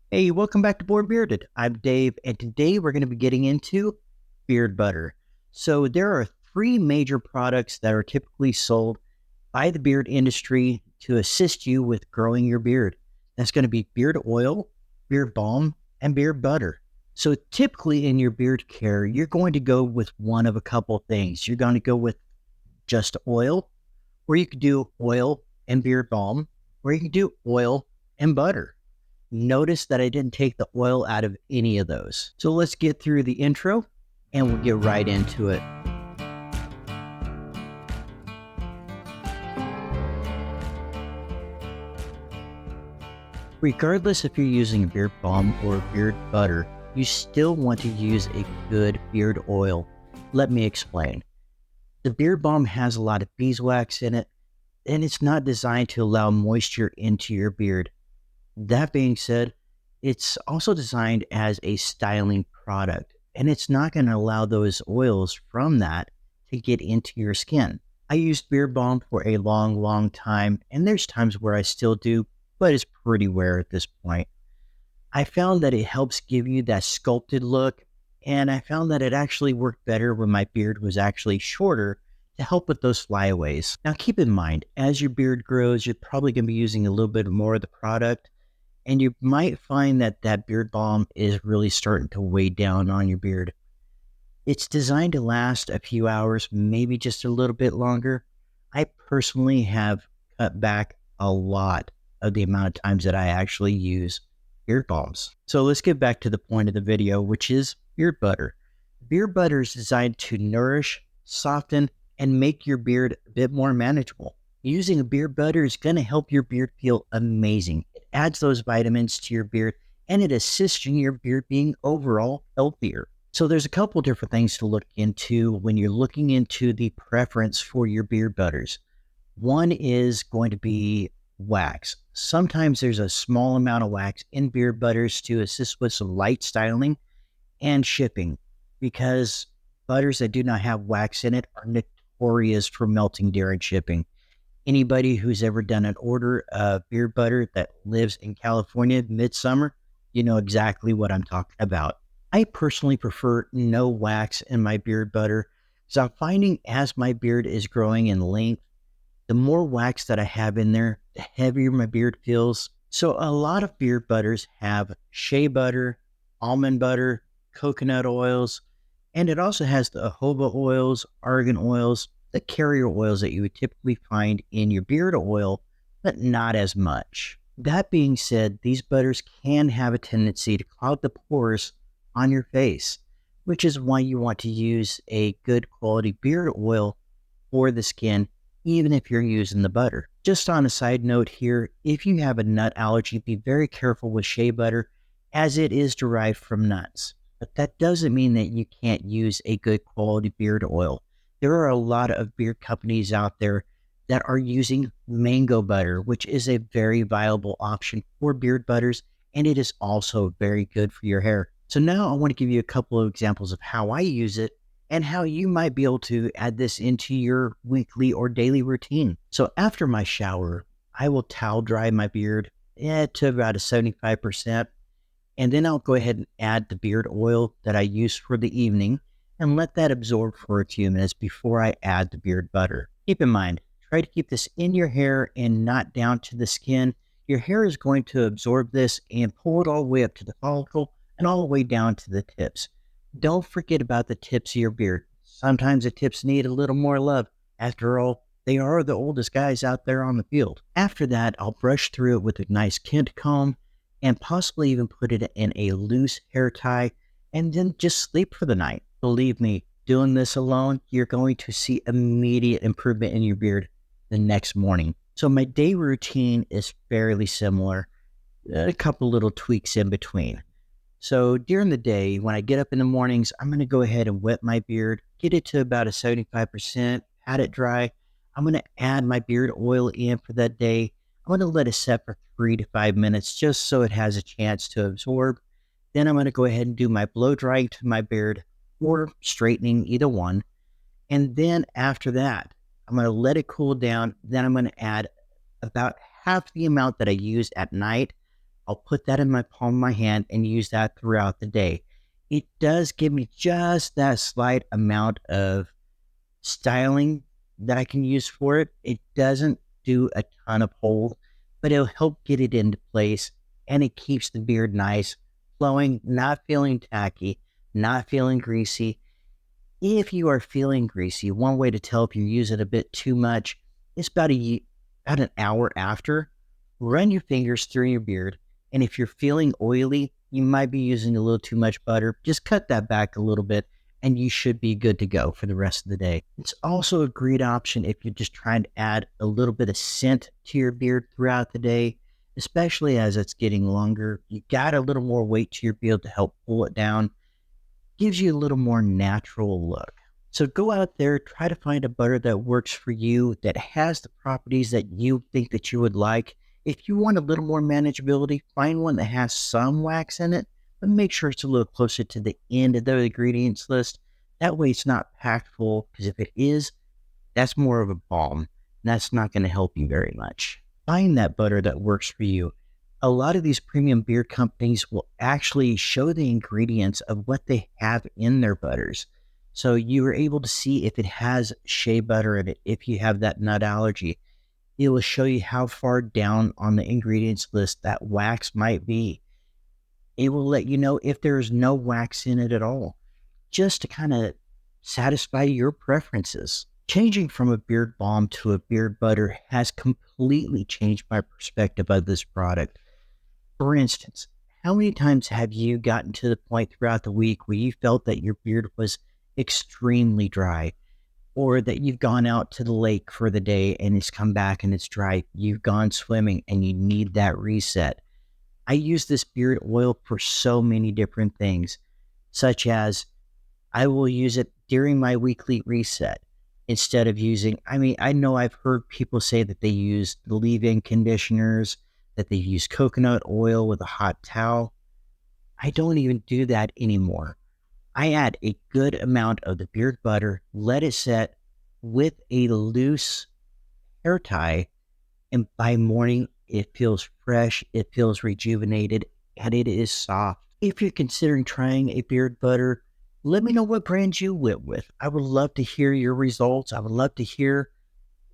Hey, welcome back to Board Bearded. I'm Dave, and today we're going to be getting into beard butter. So, there are three major products that are typically sold by the beard industry to assist you with growing your beard. That's going to be beard oil, beard balm, and beard butter. So, typically in your beard care, you're going to go with one of a couple things. You're going to go with just oil, or you could do oil and beard balm, or you could do oil and butter. Notice that I didn't take the oil out of any of those. So let's get through the intro and we'll get right into it. Regardless if you're using a beard balm or beard butter, you still want to use a good beard oil. Let me explain. The beard balm has a lot of beeswax in it, and it's not designed to allow moisture into your beard. That being said, it's also designed as a styling product, and it's not going to allow those oils from that to get into your skin. I used Beard Balm for a long time, and there's times where I still do, but it's pretty rare at this point. I found that it helps give you that sculpted look, and I found that it actually worked better when my beard was actually shorter to help with those flyaways. Now, keep in mind, as your beard grows, you're probably going to be using a little bit more of the product, and you might find that that beard balm is really starting to weigh down on your beard. It's designed to last a few hours, maybe just a little bit longer. I personally have cut back a lot of the amount of times that I actually use beard balms. So let's get back to the point of the video, which is beard butter. Beard butter is designed to nourish, soften, and make your beard a bit more manageable. Using a beard butter is going to help your beard feel amazing. It adds those vitamins to your beard and it assists in your beard being overall healthier. So there's a couple different things to look into when you're looking into the preference for your beard butters. One is going to be wax. Sometimes there's a small amount of wax in beard butters to assist with some light styling and shipping, because butters that do not have wax in it are notorious for melting during shipping. Anybody who's ever done an order of beard butter that lives in California midsummer, you know exactly what I'm talking about. I personally prefer no wax in my beard butter because I'm finding as my beard is growing in length, the more wax that I have in there, the heavier my beard feels. So a lot of beard butters have shea butter, almond butter, coconut oils, and it also has the jojoba oils, argan oils, the carrier oils that you would typically find in your beard oil, but not as much. That being said, these butters can have a tendency to clog the pores on your face, which is why you want to use a good quality beard oil for the skin, even if you're using the butter. Just on a side note here, if you have a nut allergy, be very careful with shea butter as it is derived from nuts. But that doesn't mean that you can't use a good quality beard oil. There are a lot of beard companies out there that are using mango butter, which is a very viable option for beard butters, and it is also very good for your hair. So now I want to give you a couple of examples of how I use it and how you might be able to add this into your weekly or daily routine. So after my shower, I will towel dry my beard to about a 75%. And then I'll go ahead and add the beard oil that I use for the evening and let that absorb for a few minutes before I add the beard butter. Keep in mind, try to keep this in your hair and not down to the skin. Your hair is going to absorb this and pull it all the way up to the follicle and all the way down to the tips. Don't forget about the tips of your beard. Sometimes the tips need a little more love. After all, they are the oldest guys out there on the field. After that, I'll brush through it with a nice Kent comb and possibly even put it in a loose hair tie and then just sleep for the night. Believe me, doing this alone, you're going to see immediate improvement in your beard the next morning. So my day routine is fairly similar, a couple little tweaks in between. So during the day, when I get up in the mornings, I'm going to go ahead and wet my beard, get it to about a 75%, pat it dry. I'm going to add my beard oil in for that day. I'm going to let it set for 3 to 5 minutes just so it has a chance to absorb. Then I'm going to go ahead and do my blow drying to my beard or straightening, either one. And then after that, I'm going to let it cool down. Then I'm going to add about half the amount that I use at night I'll put that in my palm of my hand and use that throughout the day. It does give me just that slight amount of styling that I can use for it. It doesn't do a ton of hold, but it'll help get it into place, and it keeps the beard nice, flowing, not feeling tacky, not feeling greasy. If you are feeling greasy, one way to tell if you use it a bit too much is about an hour after, run your fingers through your beard. And if you're feeling oily, you might be using a little too much butter. Just cut that back a little bit and you should be good to go for the rest of the day. It's also a great option if you're just trying to add a little bit of scent to your beard throughout the day, especially as it's getting longer. You got a little more weight to your beard to help pull it down, gives you a little more natural look. So go out there, try to find a butter that works for you, that has the properties that you think that you would like. If you want a little more manageability, find one that has some wax in it, but make sure it's a little closer to the end of the ingredients list. That way it's not packed full, because if it is, that's more of a balm, and that's not going to help you very much. Find that butter that works for you. A lot of these premium beer companies will actually show the ingredients of what they have in their butters. So you are able to see if it has shea butter in it, if you have that nut allergy. It will show you how far down on the ingredients list that wax might be. It will let you know if there's no wax in it at all, just to kind of satisfy your preferences. Changing from a beard balm to a beard butter has completely changed my perspective of this product. For instance, how many times have you gotten to the point throughout the week where you felt that your beard was extremely dry, or that you've gone out to the lake for the day and it's come back and it's dry? You've gone swimming and you need that reset. I use this beard oil for so many different things, such as I will use it during my weekly reset instead of using, I know I've heard people say that they use the leave-in conditioners, that they use coconut oil with a hot towel. I don't even do that anymore. I add a good amount of the beard butter, let it set with a loose hair tie, and by morning it feels fresh, it feels rejuvenated, and it is soft. If you're considering trying a beard butter, let me know what brand you went with. I would love to hear your results. I would love to hear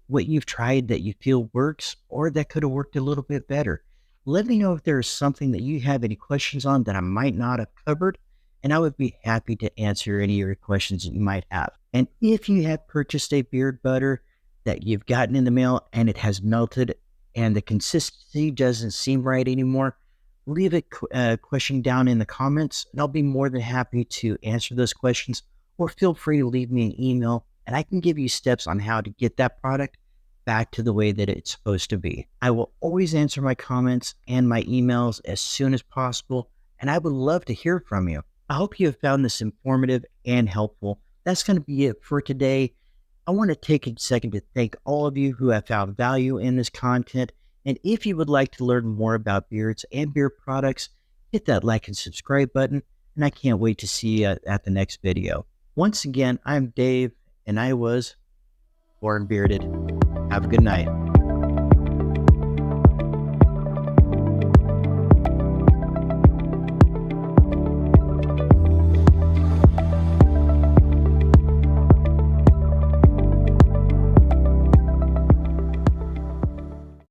what you've tried that you feel works or that could have worked a little bit better. Let me know if there's something that you have any questions on that I might not have covered, and I would be happy to answer any of your questions that you might have. And if you have purchased a beard butter that you've gotten in the mail and it has melted and the consistency doesn't seem right anymore, leave a question down in the comments, and I'll be more than happy to answer those questions, or feel free to leave me an email and I can give you steps on how to get that product back to the way that it's supposed to be. I will always answer my comments and my emails as soon as possible, and I would love to hear from you. I hope you have found this informative and helpful. That's going to be it for today. I want to take a second to thank all of you who have found value in this content. And if you would like to learn more about beards and beard products, hit that like and subscribe button. And I can't wait to see you at the next video. Once again, I'm Dave, and I was born bearded. Have a good night.